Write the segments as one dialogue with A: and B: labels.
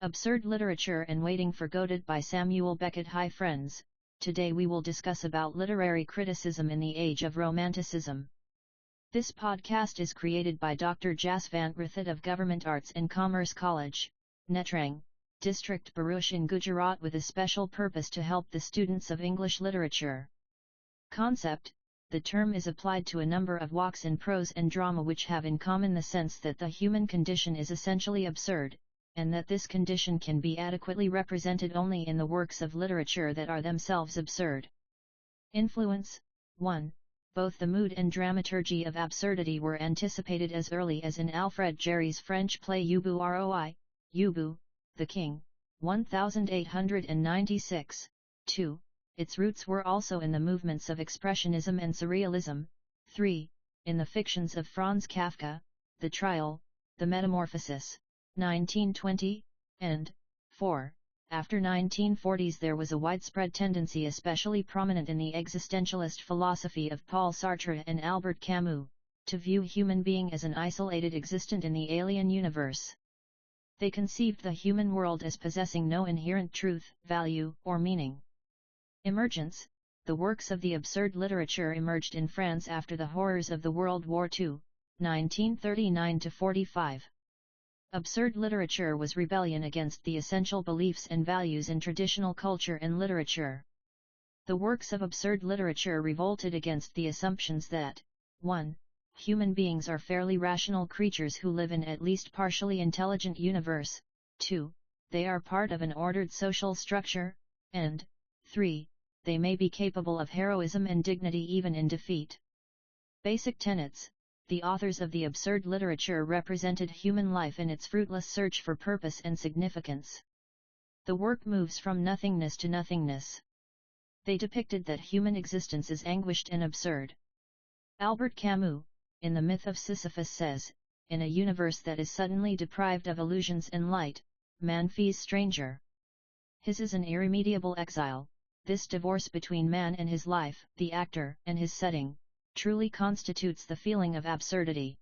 A: Absurd Literature and Waiting for Godot by Samuel Beckett. Hi friends, today we will discuss about literary criticism in the age of Romanticism. This podcast is created by Dr. Jas van Rithit of Government Arts and Commerce College, Netrang, District Bharuch in Gujarat, with a special purpose to help the students of English literature. Concept: the term is applied to a number of works in prose and drama which have in common the sense that the human condition is essentially absurd, and that this condition can be adequately represented only in the works of literature that are themselves absurd. Influence: 1. Both the mood and dramaturgy of absurdity were anticipated as early as in Alfred Jarry's French play Ubu Roi, Ubu, the King, 1896. 2. Its roots were also in the movements of Expressionism and Surrealism. 3. In the fictions of Franz Kafka, The Trial, The Metamorphosis, 1920, and 4. After 1940s there was a widespread tendency, especially prominent in the existentialist philosophy of Paul Sartre and Albert Camus, to view human being as an isolated existent in the alien universe. They conceived the human world as possessing no inherent truth, value, or meaning. Emergence: the works of the absurd literature emerged in France after the horrors of the World War II, 1939–45. Absurd literature was rebellion against the essential beliefs and values in traditional culture and literature. The works of absurd literature revolted against the assumptions that 1. Human beings are fairly rational creatures who live in at least partially intelligent universe, 2. They are part of an ordered social structure, and 3. They may be capable of heroism and dignity even in defeat. Basic tenets: the authors of the absurd literature represented human life in its fruitless search for purpose and significance. The work moves from nothingness to nothingness. They depicted that human existence is anguished and absurd. Albert Camus, in The Myth of Sisyphus, says, in a universe that is suddenly deprived of illusions and light, man feels stranger. His is an irremediable exile. This divorce between man and his life, the actor, and his setting, truly constitutes the feeling of absurdity.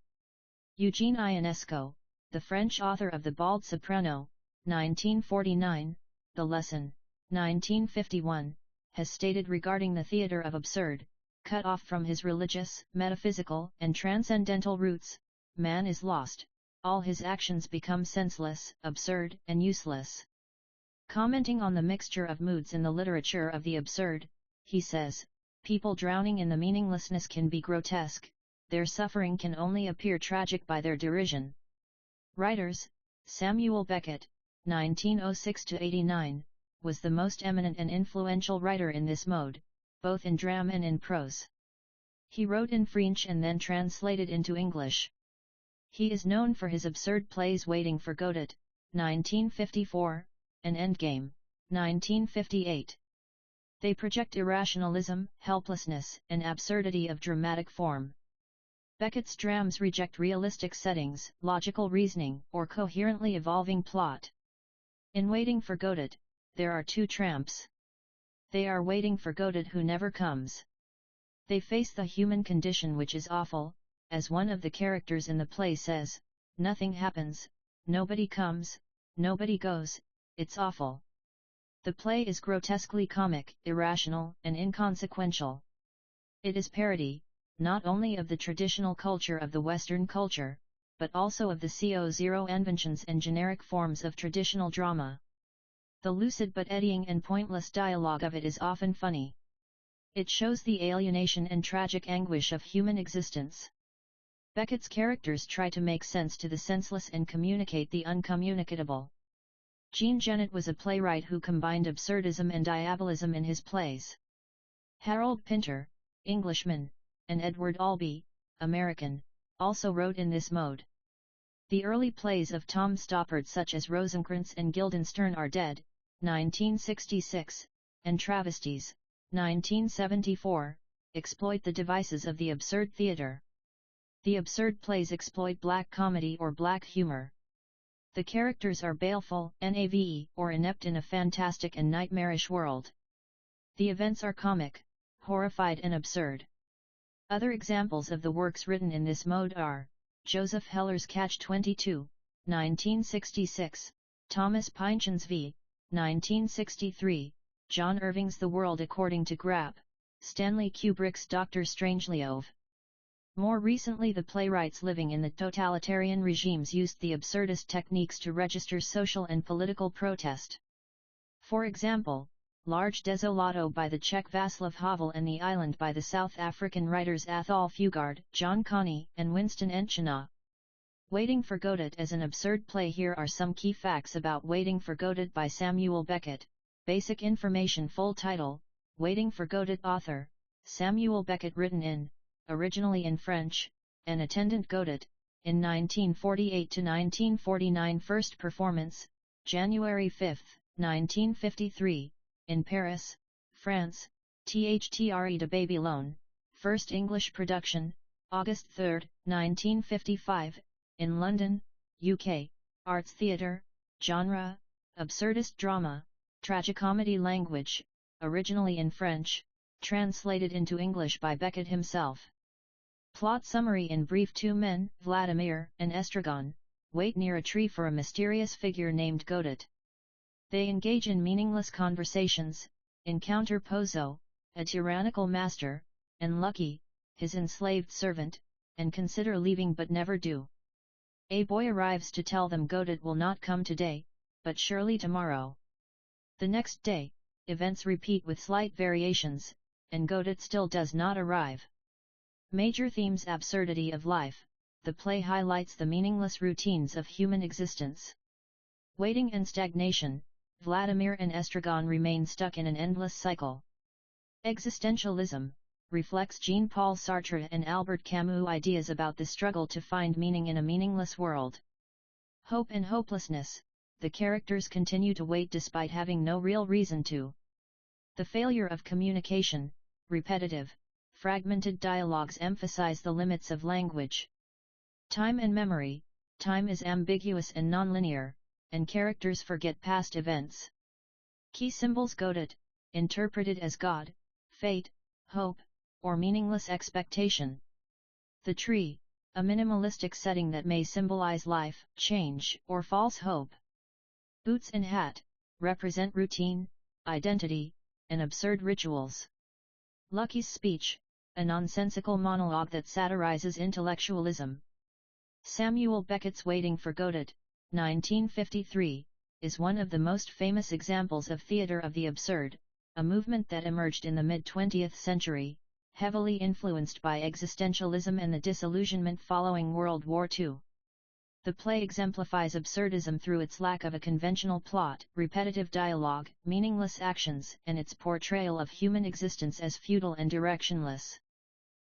A: Eugene Ionesco, the French author of The Bald Soprano, 1949, The Lesson, 1951, has stated regarding the theatre of absurd: cut off from his religious, metaphysical, and transcendental roots, man is lost, all his actions become senseless, absurd, and useless. Commenting on the mixture of moods in the literature of the absurd, he says, people drowning in the meaninglessness can be grotesque, their suffering can only appear tragic by their derision. Writers: Samuel Beckett, 1906–89, was the most eminent and influential writer in this mode, both in drama and in prose. He wrote in French and then translated into English. He is known for his absurd plays Waiting for Godot, 1954, and Endgame, 1958. They project irrationalism, helplessness, and absurdity of dramatic form. Beckett's dramas reject realistic settings, logical reasoning, or coherently evolving plot. In Waiting for Godot, there are two tramps. They are waiting for Godot who never comes. They face the human condition, which is awful, as one of the characters in the play says, nothing happens, nobody comes, nobody goes, it's awful. The play is grotesquely comic, irrational, and inconsequential. It is parody, not only of the traditional culture of the Western culture, but also of the co-zero inventions and generic forms of traditional drama. The lucid but eddying and pointless dialogue of it is often funny. It shows the alienation and tragic anguish of human existence. Beckett's characters try to make sense to the senseless and communicate the uncommunicable. Jean Genet was a playwright who combined absurdism and diabolism in his plays. Harold Pinter, Englishman, and Edward Albee, American, also wrote in this mode. The early plays of Tom Stoppard, such as Rosencrantz and Guildenstern Are Dead, 1966, and Travesties, 1974, exploit the devices of the absurd theatre. The absurd plays exploit black comedy or black humor. The characters are baleful, naive, or inept in a fantastic and nightmarish world. The events are comic, horrified and absurd. Other examples of the works written in this mode are Joseph Heller's Catch-22, 1966, Thomas Pynchon's v. 1963, John Irving's The World According to Grapp, Stanley Kubrick's Dr. Strangelove. More recently, the playwrights living in the totalitarian regimes used the absurdist techniques to register social and political protest. For example, Large Desolato by the Czech Václav Havel and The Island by the South African writers Athol Fugard, John Connie, and Winston Enchina. Waiting for Godot as an absurd play. Here are some key facts about Waiting for Godot by Samuel Beckett. Basic information. Full title: Waiting for Godot. Author: Samuel Beckett. Written in, originally in French, an attendant Godot, in 1948 to 1949. First performance, January 5, 1953, in Paris, France, Theatre de Babylone. First English production, August 3, 1955, in London, UK, Arts Theatre. Genre, absurdist drama, tragicomedy. Language, originally in French, translated into English by Beckett himself. Plot summary in brief. Two men, Vladimir and Estragon, wait near a tree for a mysterious figure named Godot. They engage in meaningless conversations, encounter Pozo, a tyrannical master, and Lucky, his enslaved servant, and consider leaving but never do. A boy arrives to tell them Godot will not come today, but surely tomorrow. The next day, events repeat with slight variations, and Godot still does not arrive. Major themes: absurdity of life. The play highlights the meaningless routines of human existence. Waiting and stagnation. Vladimir and Estragon remain stuck in an endless cycle. Existentialism reflects Jean-Paul Sartre and Albert Camus' ideas about the struggle to find meaning in a meaningless world. Hope and hopelessness. The characters continue to wait despite having no real reason to. The failure of communication. Repetitive, fragmented dialogues emphasize the limits of language. Time and memory. Time is ambiguous and nonlinear, and characters forget past events. Key symbols: Godot, interpreted as God, fate, hope, or meaningless expectation. The tree, a minimalistic setting that may symbolize life, change, or false hope. Boots and hat, represent routine, identity, and absurd rituals. Lucky's speech, a nonsensical monologue that satirizes intellectualism. Samuel Beckett's Waiting for Godot, 1953, is one of the most famous examples of theatre of the absurd, a movement that emerged in the mid-20th century, heavily influenced by existentialism and the disillusionment following World War II. The play exemplifies absurdism through its lack of a conventional plot, repetitive dialogue, meaningless actions, and its portrayal of human existence as futile and directionless.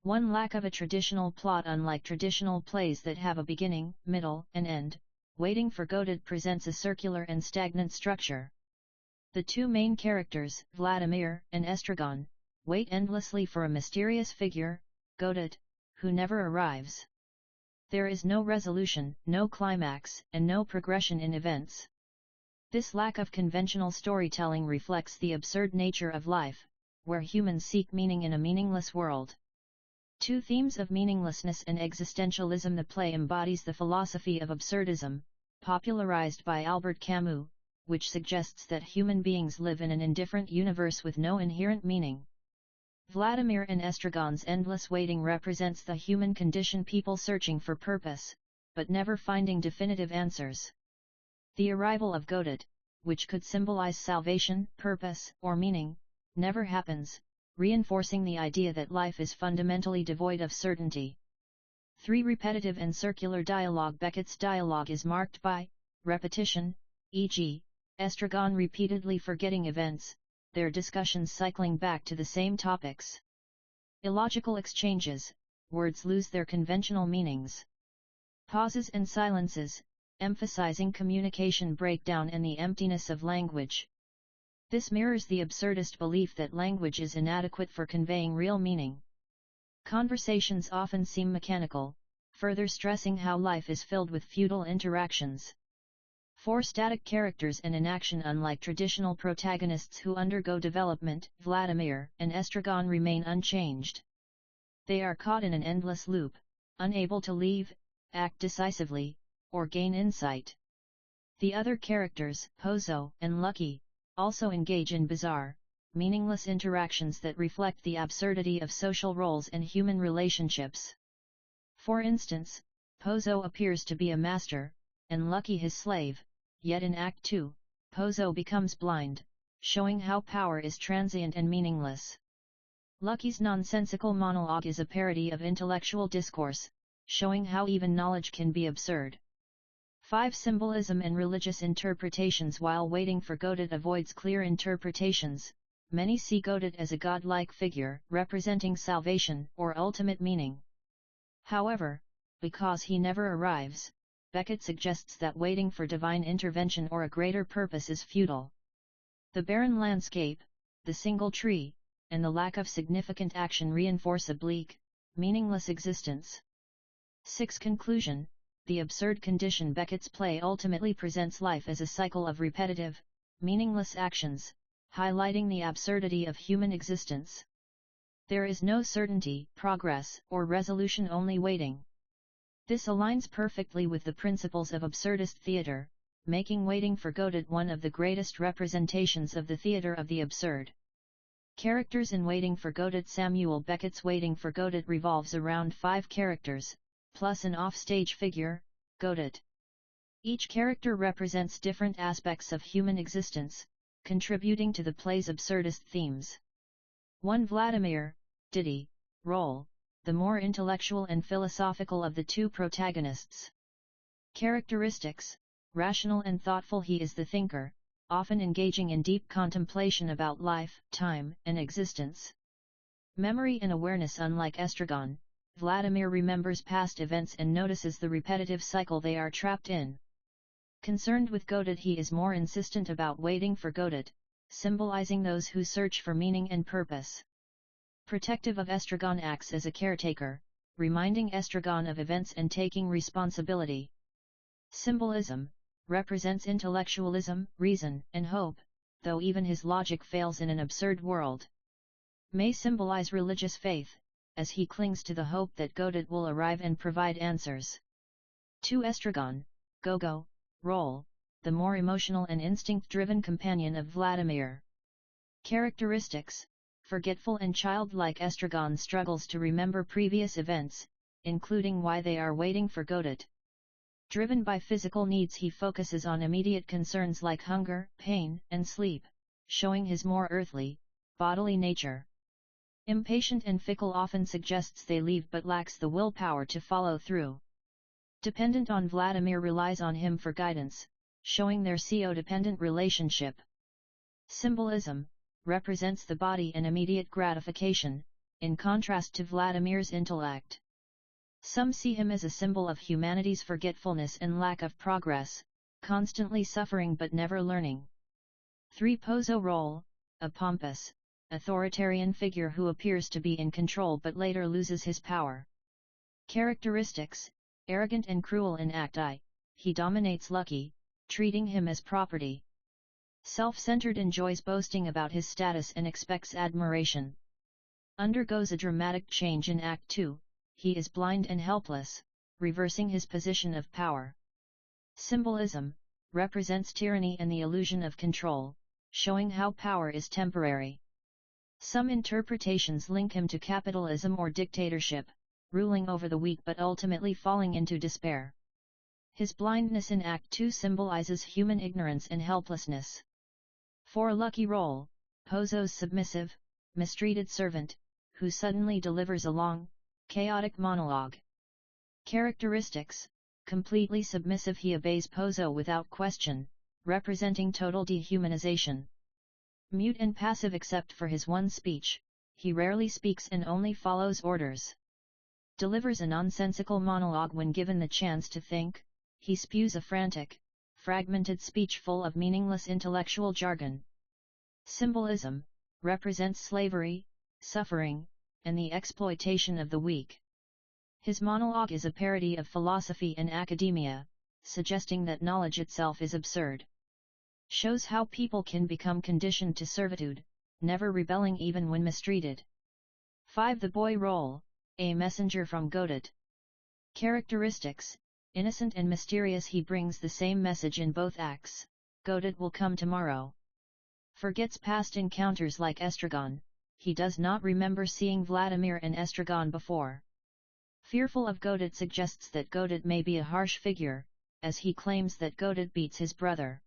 A: One, lack of a traditional plot. Unlike traditional plays that have a beginning, middle, and end, Waiting for Godot presents a circular and stagnant structure. The two main characters, Vladimir and Estragon, wait endlessly for a mysterious figure, Godot, who never arrives. There is no resolution, no climax, and no progression in events. This lack of conventional storytelling reflects the absurd nature of life, where humans seek meaning in a meaningless world. Two themes of meaninglessness and existentialism. The play embodies the philosophy of absurdism, popularized by Albert Camus, which suggests that human beings live in an indifferent universe with no inherent meaning. Vladimir and Estragon's endless waiting represents the human condition, people searching for purpose, but never finding definitive answers. The arrival of Godot, which could symbolize salvation, purpose, or meaning, never happens, reinforcing the idea that life is fundamentally devoid of certainty. 3. Repetitive and circular dialogue. Beckett's dialogue is marked by repetition, e.g., Estragon repeatedly forgetting events, their discussions cycling back to the same topics. Illogical exchanges, words lose their conventional meanings. Pauses and silences, emphasizing communication breakdown and the emptiness of language. This mirrors the absurdist belief that language is inadequate for conveying real meaning. Conversations often seem mechanical, further stressing how life is filled with futile interactions. 4. Static characters and inaction. Unlike traditional protagonists who undergo development, Vladimir and Estragon remain unchanged. They are caught in an endless loop, unable to leave, act decisively, or gain insight. The other characters, Pozo and Lucky, also engage in bizarre, meaningless interactions that reflect the absurdity of social roles and human relationships. For instance, Pozo appears to be a master, and Lucky his slave, yet in Act 2, Pozo becomes blind, showing how power is transient and meaningless. Lucky's nonsensical monologue is a parody of intellectual discourse, showing how even knowledge can be absurd. 5. Symbolism and religious interpretations. While waiting for Godot avoids clear interpretations, many see Godot as a godlike figure, representing salvation or ultimate meaning. However, because he never arrives, Beckett suggests that waiting for divine intervention or a greater purpose is futile. The barren landscape, the single tree, and the lack of significant action reinforce a bleak, meaningless existence. 6. Conclusion. The absurd condition. Beckett's play ultimately presents life as a cycle of repetitive, meaningless actions, highlighting the absurdity of human existence. There is no certainty, progress, or resolution, only waiting. This aligns perfectly with the principles of absurdist theatre, making Waiting for Godot one of the greatest representations of the theatre of the absurd. Characters in Waiting for Godot. Samuel Beckett's Waiting for Godot revolves around 5 characters, plus an off-stage figure, Godot. Each character represents different aspects of human existence, contributing to the play's absurdist themes. 1. Vladimir, Didi, role, the more intellectual and philosophical of the 2 protagonists. Characteristics. Rational and thoughtful, he is the thinker, often engaging in deep contemplation about life, time, and existence. Memory and awareness. Unlike Estragon, Vladimir remembers past events and notices the repetitive cycle they are trapped in. Concerned with Godot, he is more insistent about waiting for Godot, symbolizing those who search for meaning and purpose. Protective of Estragon, acts as a caretaker, reminding Estragon of events and taking responsibility. Symbolism. Represents intellectualism, reason, and hope, though even his logic fails in an absurd world. May symbolize religious faith, as he clings to the hope that Godot will arrive and provide answers. 2. Estragon, Gogo, role, the more emotional and instinct-driven companion of Vladimir. Characteristics. Forgetful and childlike, Estragon struggles to remember previous events, including why they are waiting for Godot. Driven by physical needs, he focuses on immediate concerns like hunger, pain, and sleep, showing his more earthly, bodily nature. Impatient and fickle, often suggests they leave but lacks the willpower to follow through. Dependent on Vladimir, relies on him for guidance, showing their co-dependent relationship. Symbolism. Represents the body and immediate gratification, in contrast to Vladimir's intellect. Some see him as a symbol of humanity's forgetfulness and lack of progress, constantly suffering but never learning. 3. Pozo role, a pompous, authoritarian figure who appears to be in control but later loses his power. Characteristics. Arrogant and cruel. In Act I, he dominates Lucky, treating him as property. Self-centered, enjoys boasting about his status and expects admiration. Undergoes a dramatic change in Act 2. He is blind and helpless, reversing his position of power. Symbolism. Represents tyranny and the illusion of control, showing how power is temporary. Some interpretations link him to capitalism or dictatorship, ruling over the weak but ultimately falling into despair. His blindness in Act 2 symbolizes human ignorance and helplessness. 4. Lucky role, Pozo's submissive, mistreated servant, who suddenly delivers a long, chaotic monologue. Characteristics. Completely submissive, he obeys Pozo without question, representing total dehumanization. Mute and passive except for his one speech, he rarely speaks and only follows orders. Delivers a nonsensical monologue when given the chance to think, he spews a frantic, fragmented speech full of meaningless intellectual jargon. Symbolism. Represents slavery, suffering, and the exploitation of the weak. His monologue is a parody of philosophy and academia, suggesting that knowledge itself is absurd. Shows how people can become conditioned to servitude, never rebelling even when mistreated. 5. The boy role, a messenger from Godot. Characteristics. Innocent and mysterious, he brings the same message in both acts: Godot will come tomorrow. Forgets past encounters like Estragon, he does not remember seeing Vladimir and Estragon before. Fearful of Godot suggests that Godot may be a harsh figure, as he claims that Godot beats his brother.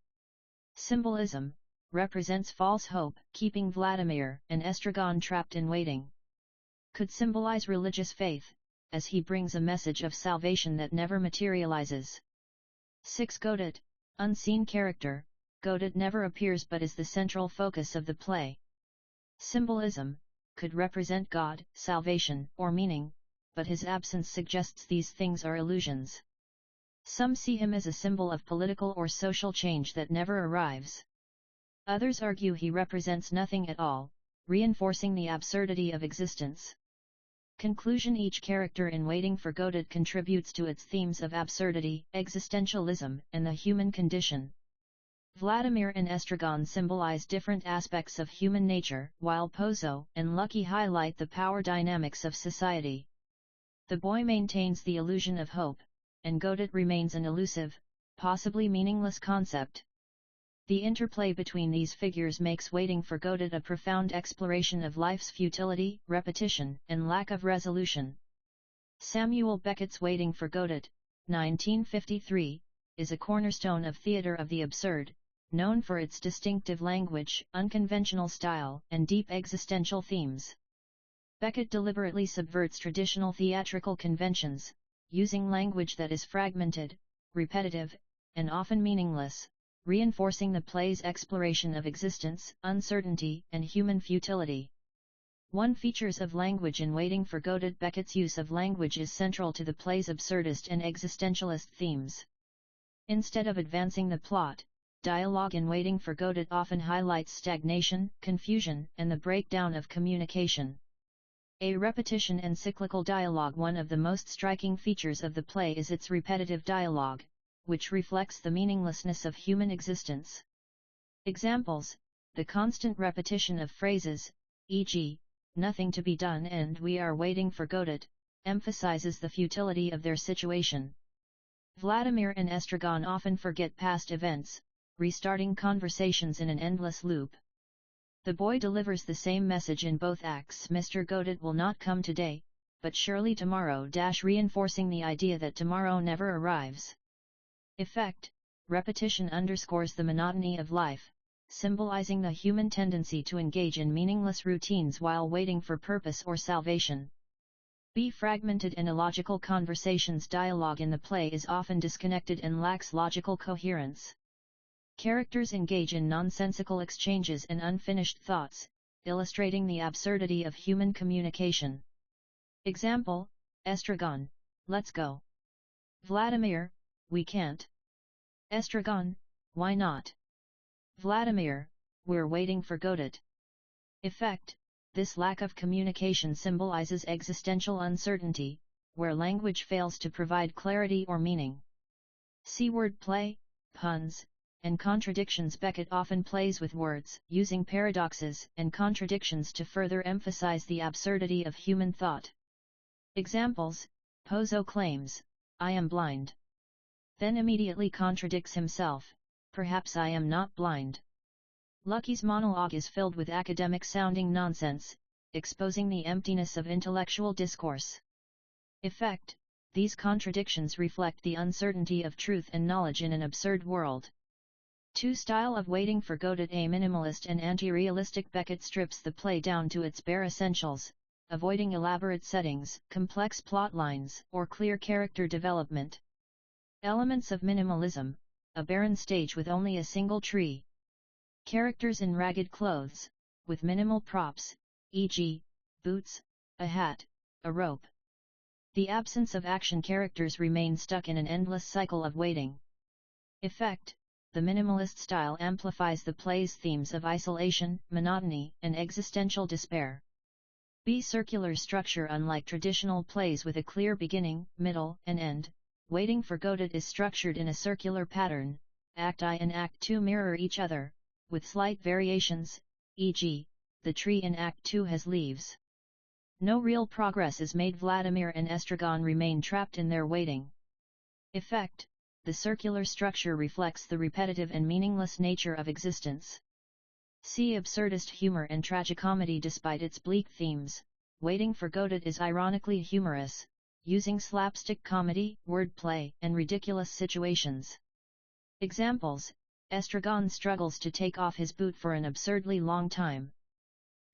A: Symbolism, represents false hope, keeping Vladimir and Estragon trapped in waiting. Could symbolize religious faith, as he brings a message of salvation that never materializes. 6. Godot, unseen character. Godot never appears but is the central focus of the play. Symbolism, could represent God, salvation, or meaning, but his absence suggests these things are illusions. Some see him as a symbol of political or social change that never arrives. Others argue he represents nothing at all, reinforcing the absurdity of existence. Conclusion: each character in Waiting for Godot contributes to its themes of absurdity, existentialism, and the human condition. Vladimir and Estragon symbolize different aspects of human nature, while Pozo and Lucky highlight the power dynamics of society. The boy maintains the illusion of hope, and Godot remains an elusive, possibly meaningless concept. The interplay between these figures makes Waiting for Godot a profound exploration of life's futility, repetition, and lack of resolution. Samuel Beckett's Waiting for Godot, 1953, is a cornerstone of theatre of the absurd, known for its distinctive language, unconventional style, and deep existential themes. Beckett deliberately subverts traditional theatrical conventions, using language that is fragmented, repetitive, and often meaningless, reinforcing the play's exploration of existence, uncertainty, and human futility. One features of language in Waiting for Godot. Beckett's use of language is central to the play's absurdist and existentialist themes. Instead of advancing the plot, dialogue in Waiting for Godot often highlights stagnation, confusion, and the breakdown of communication. A repetition and cyclical dialogue. One of the most striking features of the play is its repetitive dialogue, which reflects the meaninglessness of human existence. Examples: the constant repetition of phrases, e.g., nothing to be done and we are waiting for Godot, emphasizes the futility of their situation. Vladimir and Estragon often forget past events, restarting conversations in an endless loop. The boy delivers the same message in both acts: Mr. Godot will not come today, but surely tomorrow. Reinforcing the idea that tomorrow never arrives. Effect: repetition underscores the monotony of life, symbolizing the human tendency to engage in meaningless routines while waiting for purpose or salvation. Fragmented and illogical conversations. Dialogue in the play is often disconnected and lacks logical coherence. Characters engage in nonsensical exchanges and unfinished thoughts, illustrating the absurdity of human communication. Example: Estragon, let's go. Vladimir, we can't. Estragon, why not? Vladimir, we're waiting for Godot. Effect: this lack of communication symbolizes existential uncertainty, where language fails to provide clarity or meaning. See wordplay, puns, and contradictions. Beckett often plays with words, using paradoxes and contradictions to further emphasize the absurdity of human thought. Examples: Pozo claims, I am blind. Then immediately contradicts himself, perhaps I am not blind. Lucky's monologue is filled with academic-sounding nonsense, exposing the emptiness of intellectual discourse. Effect: these contradictions reflect the uncertainty of truth and knowledge in an absurd world. 2. Style of Waiting for Godot. A minimalist and anti-realistic, Beckett strips the play down to its bare essentials, avoiding elaborate settings, complex plot lines, or clear character development. Elements of minimalism: a barren stage with only a single tree. Characters in ragged clothes, with minimal props, e.g., boots, a hat, a rope. The absence of action. Characters remain stuck in an endless cycle of waiting. Effect: the minimalist style amplifies the play's themes of isolation, monotony, and existential despair. Circular structure. Unlike traditional plays with a clear beginning, middle, and end, Waiting for Godot is structured in a circular pattern. Act I and Act 2 mirror each other, with slight variations, e.g., the tree in Act 2 has leaves. No real progress is made. Vladimir and Estragon remain trapped in their waiting. Effect: the circular structure reflects the repetitive and meaningless nature of existence. See absurdist humor and tragicomedy. Despite its bleak themes, Waiting for Godot is ironically humorous, using slapstick comedy, wordplay, and ridiculous situations. Examples: Estragon struggles to take off his boot for an absurdly long time.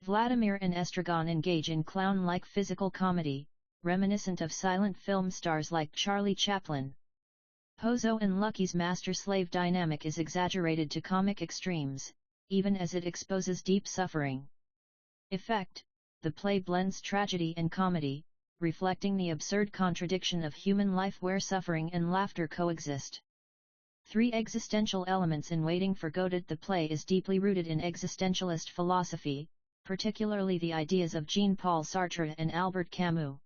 A: Vladimir and Estragon engage in clown-like physical comedy, reminiscent of silent film stars like Charlie Chaplin. Pozo and Lucky's master-slave dynamic is exaggerated to comic extremes, even as it exposes deep suffering. Effect: the play blends tragedy and comedy, reflecting the absurd contradiction of human life where suffering and laughter coexist. 3 existential elements in Waiting for Godot. The play is deeply rooted in existentialist philosophy, particularly the ideas of Jean-Paul Sartre and Albert Camus.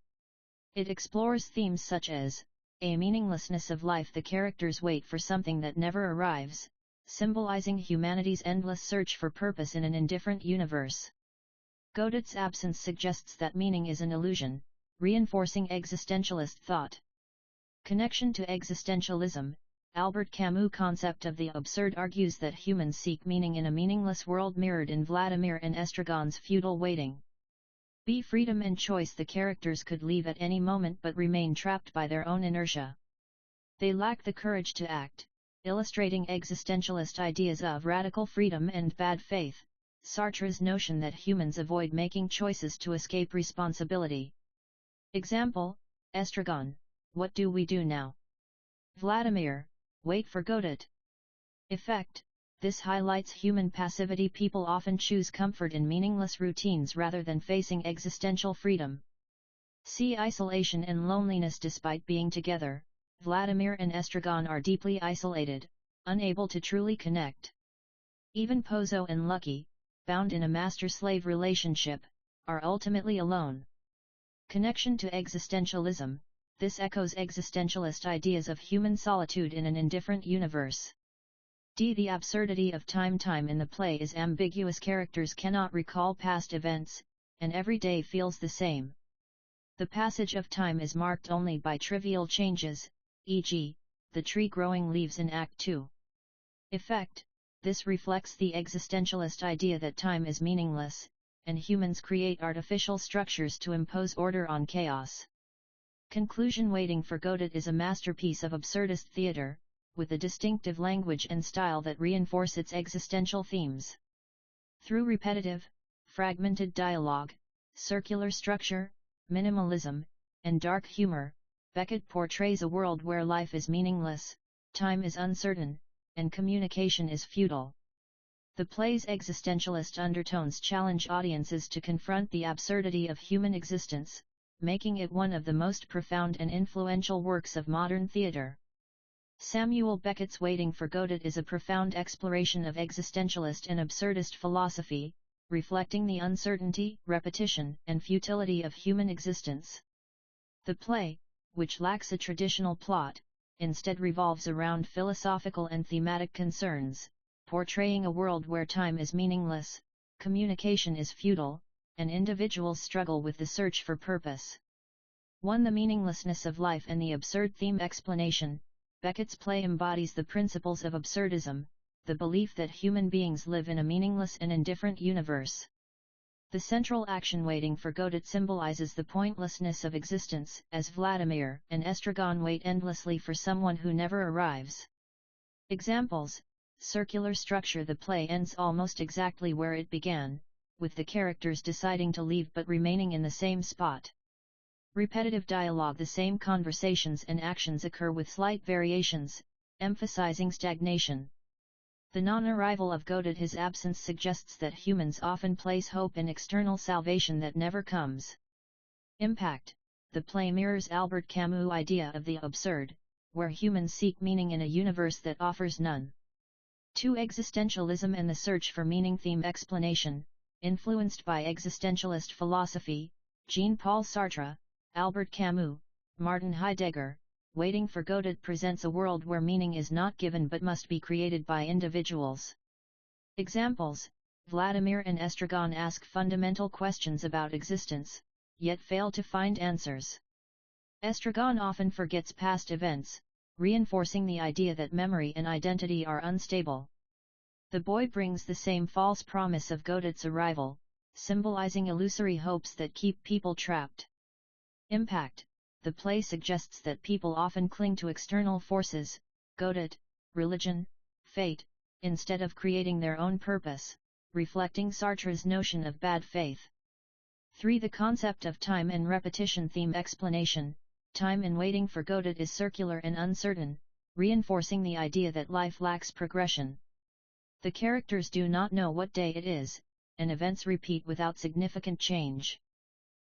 A: It explores themes such as a meaninglessness of life. The characters wait for something that never arrives, symbolizing humanity's endless search for purpose in an indifferent universe. Godot's absence suggests that meaning is an illusion, reinforcing existentialist thought. Connection to existentialism: Albert Camus' concept of the absurd argues that humans seek meaning in a meaningless world, mirrored in Vladimir and Estragon's futile waiting. Be freedom and choice: the characters could leave at any moment but remain trapped by their own inertia. They lack the courage to act, illustrating existentialist ideas of radical freedom and bad faith, Sartre's notion that humans avoid making choices to escape responsibility. Example: Estragon, what do we do now? Vladimir, wait for Godot. Effect: this highlights human passivity. People often choose comfort in meaningless routines rather than facing existential freedom. See isolation and loneliness. Despite being together, Vladimir and Estragon are deeply isolated, unable to truly connect. Even Pozo and Lucky, bound in a master-slave relationship, are ultimately alone. Connection to existentialism: this echoes existentialist ideas of human solitude in an indifferent universe. The absurdity of time. Time in the play is ambiguous. Characters cannot recall past events, and every day feels the same. The passage of time is marked only by trivial changes, e.g., the tree growing leaves in Act 2. Effect: this reflects the existentialist idea that time is meaningless, and humans create artificial structures to impose order on chaos. Conclusion: Waiting for Godot is a masterpiece of absurdist theatre, with a distinctive language and style that reinforce its existential themes. Through repetitive, fragmented dialogue, circular structure, minimalism, and dark humor, Beckett portrays a world where life is meaningless, time is uncertain, and communication is futile. The play's existentialist undertones challenge audiences to confront the absurdity of human existence, making it one of the most profound and influential works of modern theatre. Samuel Beckett's Waiting for Godot is a profound exploration of existentialist and absurdist philosophy, reflecting the uncertainty, repetition, and futility of human existence. The play, which lacks a traditional plot, instead revolves around philosophical and thematic concerns, portraying a world where time is meaningless, communication is futile, and individuals struggle with the search for purpose. 1. The meaninglessness of life and the absurd theme. Explanation: Beckett's play embodies the principles of absurdism, the belief that human beings live in a meaningless and indifferent universe. The central action, Waiting for Godot, symbolizes the pointlessness of existence, as Vladimir and Estragon wait endlessly for someone who never arrives. Examples: circular structure: the play ends almost exactly where it began, with the characters deciding to leave but remaining in the same spot. Repetitive dialogue: the same conversations and actions occur with slight variations, emphasizing stagnation. The non-arrival of Godot. His absence suggests that humans often place hope in external salvation that never comes. Impact: the play mirrors Albert Camus' idea of the absurd, where humans seek meaning in a universe that offers none. 2. Existentialism and the search for meaning. Theme. Explanation: influenced by existentialist philosophy, Jean-Paul Sartre, Albert Camus, Martin Heidegger, Waiting for Godot presents a world where meaning is not given but must be created by individuals. Examples: Vladimir and Estragon ask fundamental questions about existence, yet fail to find answers. Estragon often forgets past events, reinforcing the idea that memory and identity are unstable. The boy brings the same false promise of Godot's arrival, symbolizing illusory hopes that keep people trapped. Impact: the play suggests that people often cling to external forces, Godot, religion, fate, instead of creating their own purpose, reflecting Sartre's notion of bad faith. 3. The concept of time and repetition theme explanation. Time in waiting for Godot is circular and uncertain, reinforcing the idea that life lacks progression. The characters do not know what day it is, and events repeat without significant change.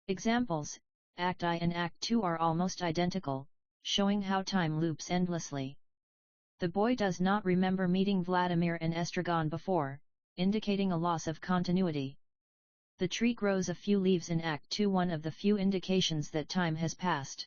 A: Examples: Act I and Act II are almost identical, showing how time loops endlessly. The boy does not remember meeting Vladimir and Estragon before, indicating a loss of continuity. The tree grows a few leaves in Act II, one of the few indications that time has passed.